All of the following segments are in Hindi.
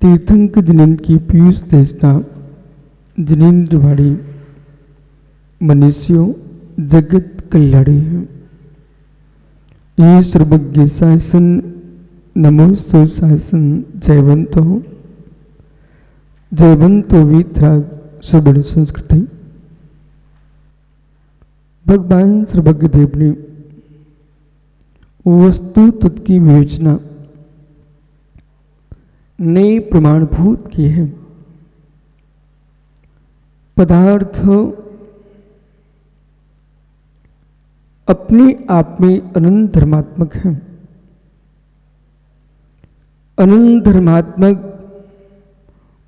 तीर्थंक जिनेन्द्र की पीयूष देशना जिनेन्द्र भाड़ी मनुष्यों जगत कल्याणी है। ये सर्वज्ञ शासन नमोस्तु शासन जयवंतो वीतराग सुबड़ संस्कृति। भगवान सर्वज्ञ देव ने वस्तु तत्व की विवेचना नए प्रमाणभूत किए हैं। पदार्थ अपने आप में अनंत धर्मात्मक है। अनंत धर्मात्मक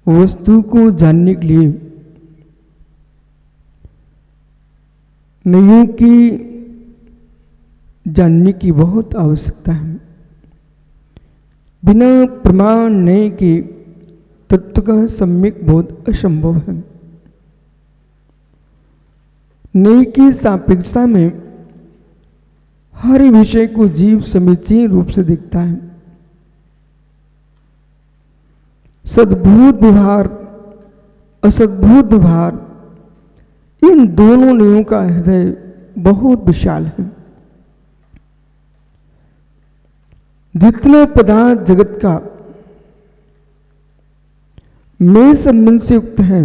वस्तु को जानने के लिए नयों की जानने की बहुत आवश्यकता है। बिना प्रमाण नए के तत्व का सम्यक बोध असंभव है। नए की सापेक्षता में हर विषय को जीव समीचीन रूप से देखता है। सद्भूत व्यवहार असद्भूत व्यवहार इन दोनों नयों का हृदय बहुत विशाल है। जितना पदार्थ जगत का में संबंध से युक्त है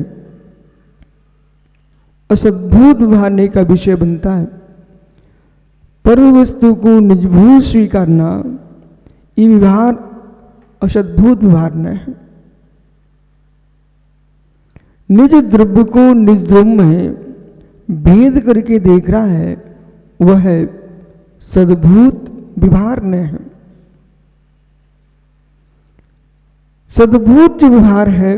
असद्भूत व्यवहार का विषय बनता है। पर वस्तु को निजभूत स्वीकारना ये व्यवहार असद्भूत व्यवहार न है। निज द्रव्य को निज द्रव्य में भेद करके देख रहा है वह सद्भूत व्यवहार न है। सद्भूत जो व्यवहार है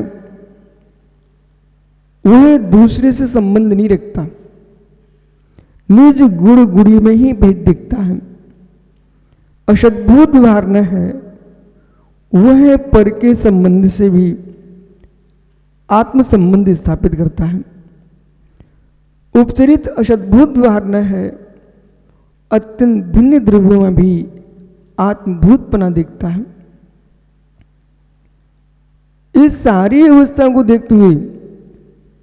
वह दूसरे से संबंध नहीं रखता, निज गुण गुड़ी में ही भेद दिखता है। असद्भूत व्यवहार न है वह पर के संबंध से भी आत्म संबंध स्थापित करता है। उपचरित असद्भूत व्यवहार न है अत्यंत भिन्न द्रव्यों में भी आत्मभूतपना दिखता है। इस सारी अवस्था को देखते हुए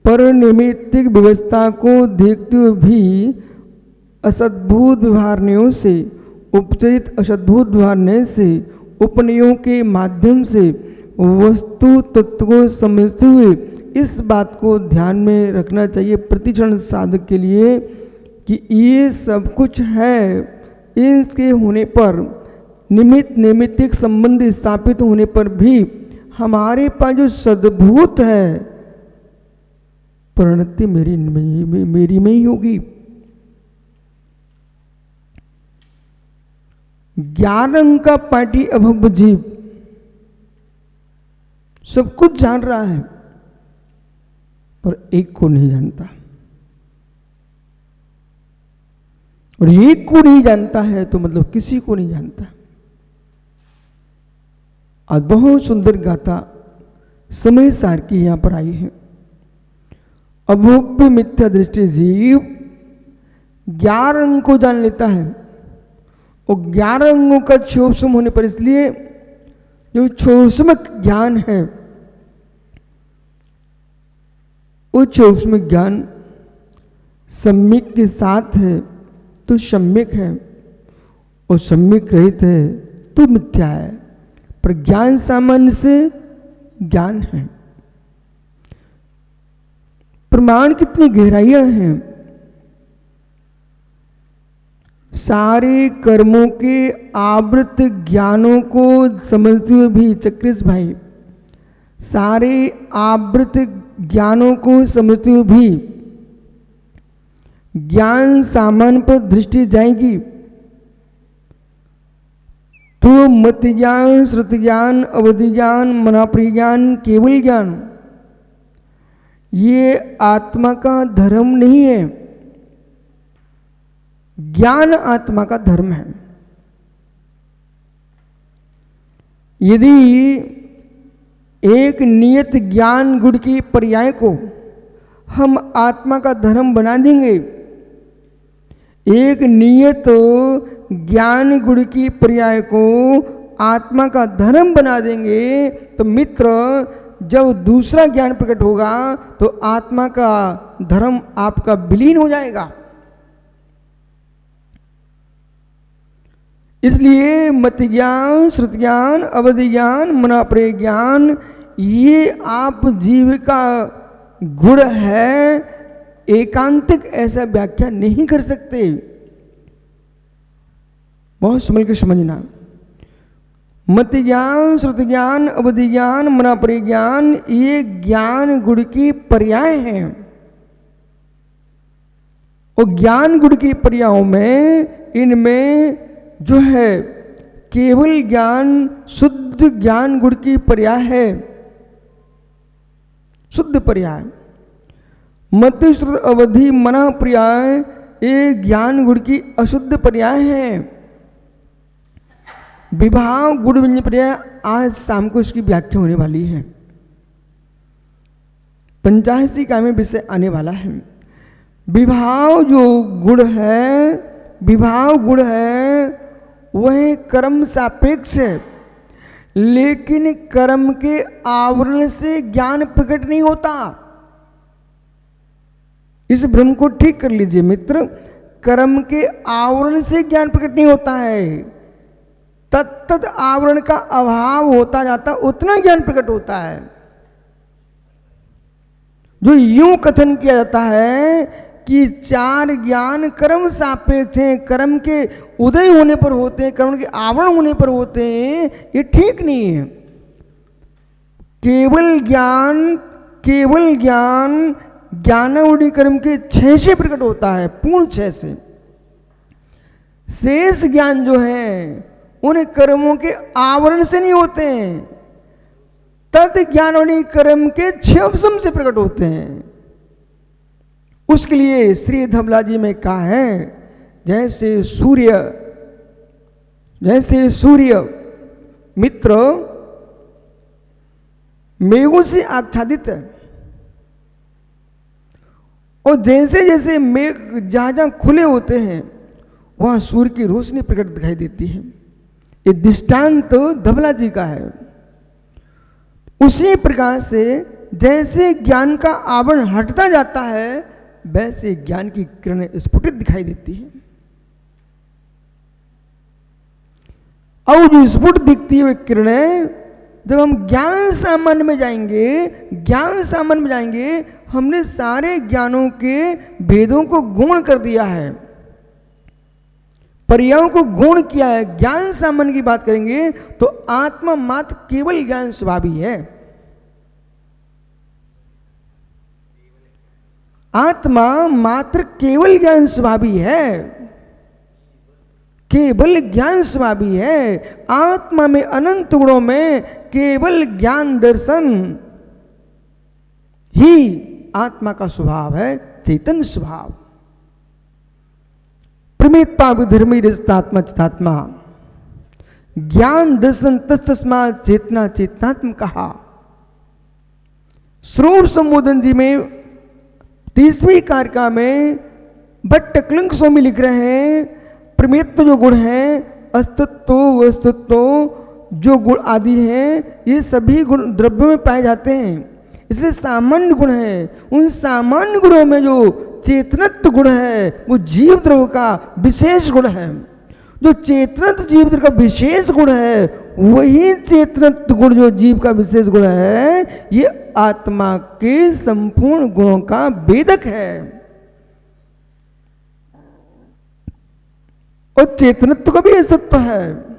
परनिमित्तिक व्यवस्था को देखते हुए भी असद्भूत व्यवहारनियों से उपचरित असद्भूत व्यवहारने से उपनयों के माध्यम से वस्तु तत्व को समझते हुए इस बात को ध्यान में रखना चाहिए प्रतिक्षण साधक के लिए कि ये सब कुछ है। इसके होने पर निमित्तिक संबंध स्थापित होने पर भी हमारे पास जो सद्भूत है परिणति मेरी में ही होगी। ज्ञान अंग का पाटी अभव्य जीव सब कुछ जान रहा है पर एक को नहीं जानता, और एक को नहीं जानता है तो मतलब किसी को नहीं जानता। आज बहुत सुंदर गाथा समय सार की यहां पर आई है। अभोग्य मिथ्या दृष्टि जीव 11 अंग को जान लेता है और 11 अंगों का क्षोभसम होने पर, इसलिए जो क्षोभसमक ज्ञान है वो क्षोभसमक ज्ञान सम्यक के साथ है तो सम्यक है, और सम्यक रहित है तो मिथ्या है। पर ज्ञान सामान्य से ज्ञान है। प्रमाण कितनी गहराइयां हैं। सारे कर्मों के आवृत ज्ञानों को समझते हुए भी चक्रिस भाई, सारे आवृत ज्ञानों को समझते हुए भी ज्ञान सामान्य पर दृष्टि जाएगी तो मत ज्ञान, श्रुति ज्ञान, अवधि ज्ञान, मनाप्रिय ज्ञान, केवल ज्ञान ये आत्मा का धर्म नहीं है। ज्ञान आत्मा का धर्म है। यदि एक नियत ज्ञान गुण की पर्याय को हम आत्मा का धर्म बना देंगे, एक नियत ज्ञान गुण की पर्याय को आत्मा का धर्म बना देंगे तो मित्र जब दूसरा ज्ञान प्रकट होगा तो आत्मा का धर्म आपका विलीन हो जाएगा। इसलिए मति ज्ञान, श्रुति ज्ञान, अवधि ज्ञान, मनाप्रिय ज्ञान, ये आप जीव का गुण है, एकांतिक ऐसा व्याख्या नहीं कर सकते। बहुत समझ के समझना। मति ज्ञान, श्रुति ज्ञान, अवधि ज्ञान, मनाप्रिय ज्ञान, ये ज्ञान गुण की पर्याय हैं। और ज्ञान गुण की पर्यायों में इनमें जो है केवल ज्ञान शुद्ध ज्ञान गुण की पर्याय है, शुद्ध पर्याय। मति, श्रुति, अवधि, मना पर्याय ये ज्ञान गुण की अशुद्ध पर्याय है। विभाव गुण व्यंजन पर्याय आज शाम को इसकी व्याख्या होने वाली है। 85 का में विषय आने वाला है। विभाव जो गुण है, विभाव गुण है वह कर्म सापेक्ष है, लेकिन कर्म के आवरण से ज्ञान प्रकट नहीं होता। इस भ्रम को ठीक कर लीजिए मित्र। कर्म के आवरण से ज्ञान प्रकट नहीं होता है, तत्त आवरण का अभाव होता जाता उतना ज्ञान प्रकट होता है। जो यूं कथन किया जाता है कि 4 ज्ञान कर्म सापेक्ष हैं, कर्म के उदय होने पर होते हैं, कर्म के आवरण होने पर होते हैं, ये ठीक नहीं है। केवल ज्ञान ज्ञानावधि कर्म के 6 से प्रकट होता है, पूर्ण 6 से। शेष ज्ञान जो है उन कर्मों के आवरण से नहीं होते हैं, तद ज्ञानावधि कर्म के 6 अवसम से प्रकट होते हैं। उसके लिए श्री धवला जी में कहा है, जैसे सूर्य मित्र मेघों से आच्छादित है, और जैसे जैसे मेघ जहां जहां खुले होते हैं वहां सूर्य की रोशनी प्रकट दिखाई देती है। ये दृष्टांत तो धवला जी का है। उसी प्रकार से जैसे ज्ञान का आवरण हटता जाता है वैसे ज्ञान की किरणें स्फुटित दिखाई देती है। और जो स्फुट दिखती है वे किरणें, जब हम ज्ञान सामान्य में जाएंगे, हमने सारे ज्ञानों के भेदों को गौण कर दिया है, पर्यायों को गौण किया है। ज्ञान सामान्य की बात करेंगे तो आत्मा मात्र केवल ज्ञान स्वभावी है। आत्मा मात्र केवल ज्ञान स्वभावी है, केवल ज्ञान स्वभावी है। आत्मा में अनंत गुणों में केवल ज्ञान दर्शन ही आत्मा का स्वभाव है, चेतन स्वभाव। प्रमेत्ता विधर्मी रजतात्मा चितात्मा, ज्ञान दर्शन तस्तस्मा चेतना चेतनात्म कहा। श्रोर संबोधन जी में 30वीं कारिका में भट्ट कलंक स्वामी लिख रहे हैं, प्रमेत्व जो गुण है, अस्तित्व वस्तुत्व जो गुण आदि हैं, ये सभी गुण द्रव्यों में पाए जाते हैं, इसलिए सामान्य गुण है। उन सामान्य गुणों में जो चेतनत्व गुण है वो जीव द्रव्य का विशेष गुण है। जो चेतनत्व जीव द्रव्य का विशेष गुण है, वही चेतनत्व गुण जो जीव का विशेष गुण है, ये आत्मा के संपूर्ण गुणों का भेदक है। और चेतनत्व का भी अस्तित्व है।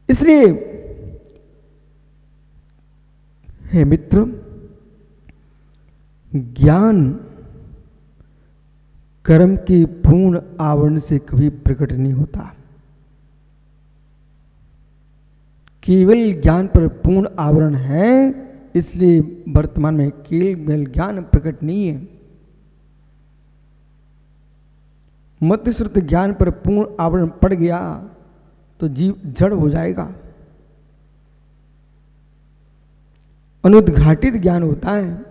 इसलिए हे मित्र, ज्ञान कर्म के पूर्ण आवरण से कभी प्रकट नहीं होता। केवल ज्ञान पर पूर्ण आवरण है, इसलिए वर्तमान में केवल ज्ञान प्रकट नहीं है। मति श्रुति ज्ञान पर पूर्ण आवरण पड़ गया तो जीव जड़ हो जाएगा। अनुद्घाटित ज्ञान होता है।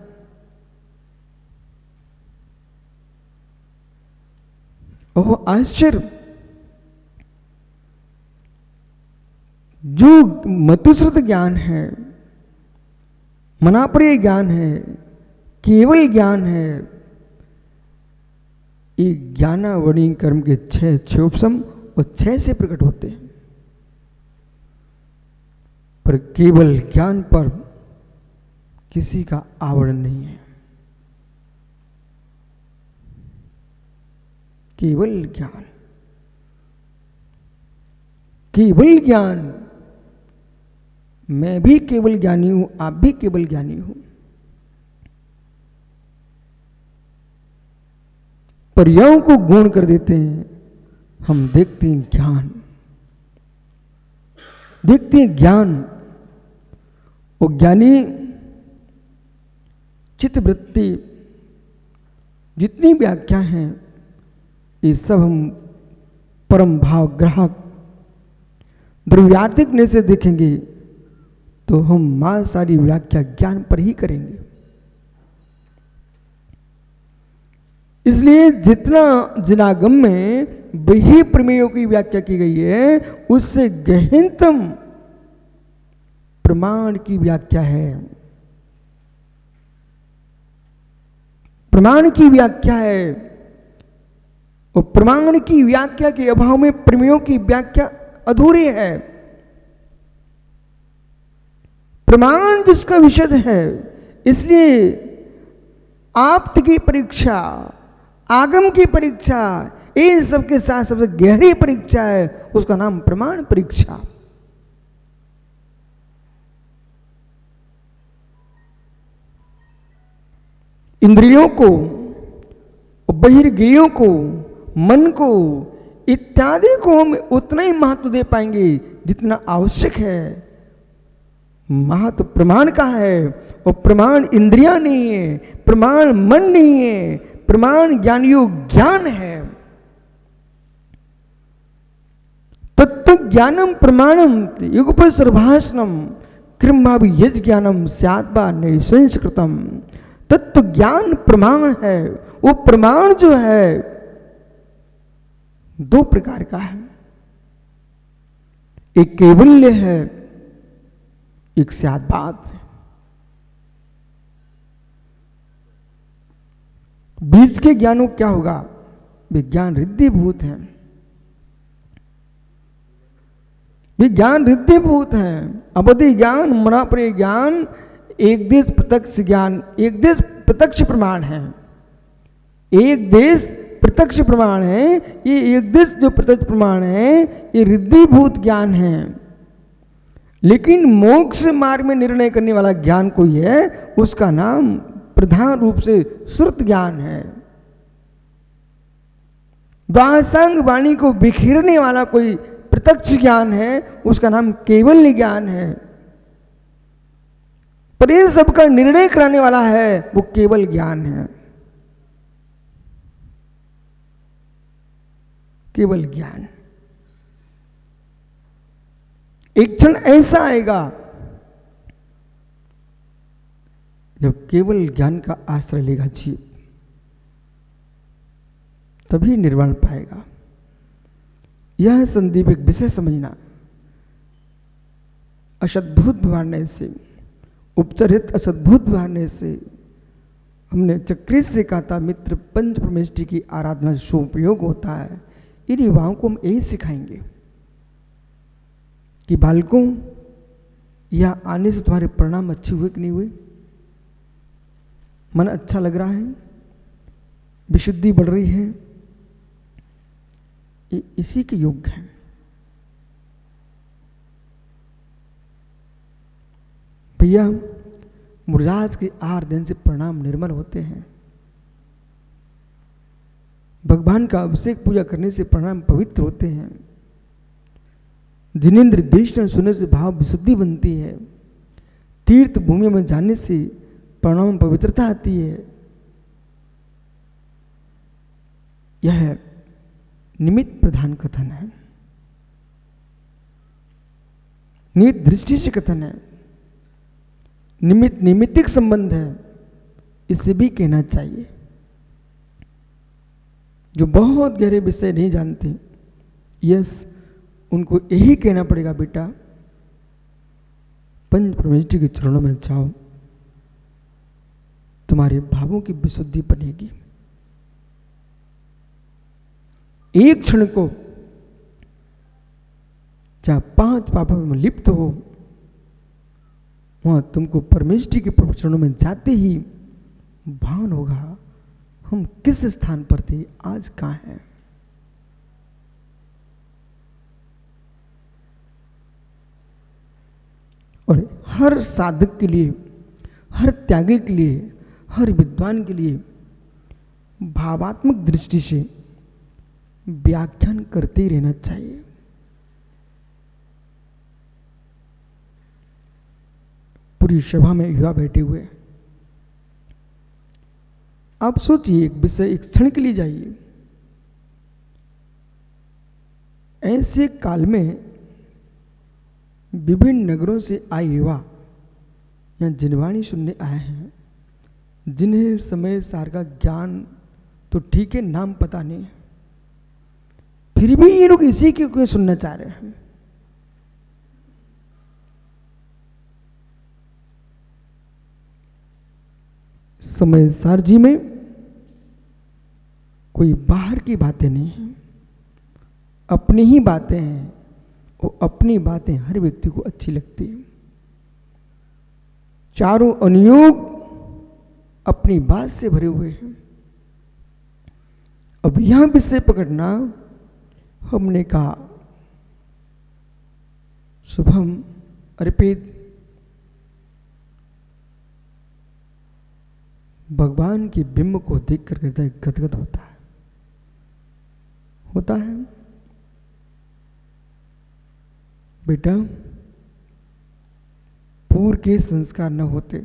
ओह आश्चर्य! जो मतुश्रुत ज्ञान है, मनाप्रिय ज्ञान है, केवल ज्ञान है, ये ज्ञानावणी कर्म के 6 क्षोभसम और 6 से प्रकट होते हैं। पर केवल ज्ञान पर किसी का आवरण नहीं है। केवल ज्ञान, केवल ज्ञान, मैं भी केवल ज्ञानी हूं, आप भी केवल ज्ञानी हो। पर्यायों को गौण कर देते हैं, हम देखते हैं ज्ञान, देखते हैं ज्ञान। और ज्ञानी चित्तवृत्ति जितनी व्याख्या हैं, ये सब हम परम भाव ग्राहक द्रव्यार्थिक ने से देखेंगे तो हम मां सारी व्याख्या ज्ञान पर ही करेंगे। इसलिए जितना जिनागम में वही प्रमेयों की व्याख्या की गई है, उससे गहनतम प्रमाण की व्याख्या है। प्रमाण की व्याख्या है, और प्रमाण की व्याख्या के अभाव में प्रमेयों की व्याख्या अधूरी है। प्रमाण जिसका विशद है, इसलिए आप्त की परीक्षा, आगम की परीक्षा, इन सबके साथ सबसे गहरी परीक्षा है, उसका नाम प्रमाण परीक्षा। इंद्रियों को, बहिर्ज्ञेयों को, मन को इत्यादि को हम उतना ही महत्व दे पाएंगे जितना आवश्यक है। महत्व प्रमाण का है, और प्रमाण इंद्रियां नहीं है, प्रमाण मन नहीं है, प्रमाण ज्ञानियों ज्ञान है। तत्व ज्ञानम प्रमाणम युगपद सर्वभाषणम कृम्भावि यज ज्ञानम स्यात्वा निसंस्कृतम। तत्व ज्ञान प्रमाण है। वो प्रमाण जो है 2 प्रकार का है, एक केवल्य है, एक स्याद्भात है। बीच के ज्ञानों क्या होगा? विज्ञान रिद्धिभूत है, विज्ञान रिद्धिभूत है। अवधि ज्ञान, मनाप्रिय ज्ञान, एक देश प्रत्यक्ष ज्ञान, एक देश प्रत्यक्ष प्रमाण है। एक देश प्रत्यक्ष प्रमाण है, ये एक देश जो प्रत्यक्ष प्रमाण है, ये रिद्धिभूत ज्ञान है। लेकिन मोक्ष मार्ग में निर्णय करने वाला ज्ञान कोई है, उसका नाम प्रधान रूप से श्रुत ज्ञान है। दासांग वाणी को बिखेरने वाला कोई प्रत्यक्ष ज्ञान है, उसका नाम केवल्य ज्ञान है। पर इन सबका निर्णय कराने वाला है, वो केवल ज्ञान है, केवल ज्ञान। एक क्षण ऐसा आएगा जब केवल ज्ञान का आश्रय लेगा जीव, तभी निर्वाण पाएगा। यह संदीप एक विषय समझना। असद्भुत व्यवहारने से, उपचरित असद्भुत व्यवहारने से, हमने चक्री से कहा था मित्र पंच परमेष्टि की आराधना से उपयोग होता है। इन युवाओं को हम यही सिखाएंगे कि बालकों, यह आने से तुम्हारे परिणाम अच्छे हुए कि नहीं हुए, मन अच्छा लग रहा है, विशुद्धि बढ़ रही है, ये इसी के योग्य है। भैया, मुर्जाज के आहार देने से परिणाम निर्मल होते हैं। भगवान का अभिषेक पूजा करने से परिणाम पवित्र होते हैं। जिनेन्द्र देश न सुनने से भाव विशुद्धि बनती है। तीर्थ भूमि में जाने से परिणाम पवित्रता आती है। यह निमित्त प्रधान कथन है, निमित्त दृष्टि से कथन है, निमित्त निमित्तिक संबंध है, इसे भी कहना चाहिए। जो बहुत गहरे विषय नहीं जानते, यस, उनको यही कहना पड़ेगा बेटा, पंच परमेष्ठी के चरणों में जाओ, तुम्हारे भावों की विशुद्धि बनेगी। एक क्षण को जहां 5 पापों में लिप्त हो, वहां तुमको परमेष्ठी के प्रभु चरणों में जाते ही भान होगा, हम किस स्थान पर थे, आज कहां हैं। और हर साधक के लिए, हर त्यागी के लिए, हर विद्वान के लिए भावात्मक दृष्टि से व्याख्यान करते ही रहना चाहिए। पूरी सभा में युवा बैठे हुए, आप सोचिए, एक विषय एक क्षण के लिए जाइए। ऐसे काल में विभिन्न नगरों से आए युवा यहाँ जिनवाणी सुनने आए हैं, जिन्हें समय सार का ज्ञान तो ठीक है, नाम पता नहीं, फिर भी ये लोग इसी के क्यों सुनना चाह रहे हैं। समय सार जी में कोई बाहर की बातें नहीं है, अपनी ही बातें हैं। वो अपनी बातें हर व्यक्ति को अच्छी लगती है। चारों अनुयोग अपनी बात से भरे हुए हैं। अब यहां विषय पकड़ना, हमने कहा शुभम अर्पित, भगवान के बिंब को देखकर हृदय गदगद होता है। बेटा, पूर्व के संस्कार न होते,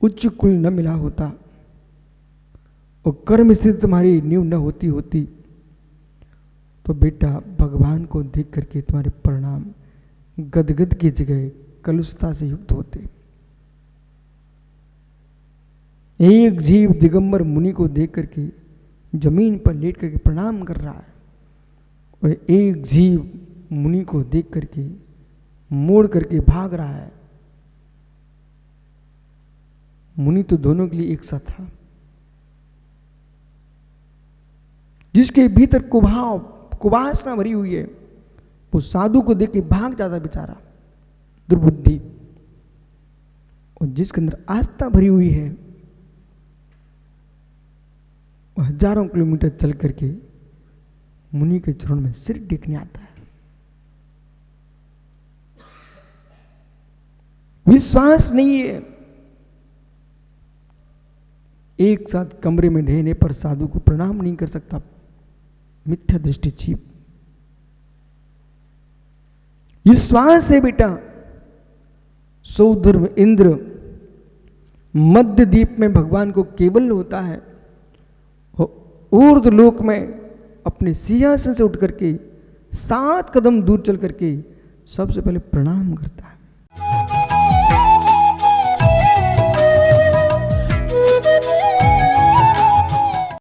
उच्च कुल न मिला होता और कर्म स्थिति तुम्हारी नींव न होती तो बेटा भगवान को देख करके तुम्हारे परिणाम गदगद की जगह कलुषता से युक्त होते। एक जीव दिगंबर मुनि को देख करके जमीन पर लेट करके प्रणाम कर रहा है, और एक जीव मुनि को देख करके मोड़ करके भाग रहा है। मुनि तो दोनों के लिए एक सा था। जिसके भीतर कुभाव कुवासना भरी हुई है, वो साधु को देख के भाग जाता बेचारा, दुर्बुद्धि। और जिसके अंदर आस्था भरी हुई है, वो हजारों किलोमीटर चल करके मुनि के चरण में सिर टेकने आता है। विश्वास नहीं है, एक साथ कमरे में रहने पर साधु को प्रणाम नहीं कर सकता, मिथ्या दृष्टि छिप। विश्वास है बेटा, सौधर्म इंद्र मध्य द्वीप में भगवान को केवल होता है, ऊर्ध्व लोक में अपने सिंहासन से उठ करके 7 कदम दूर चल करके सबसे पहले प्रणाम करता है।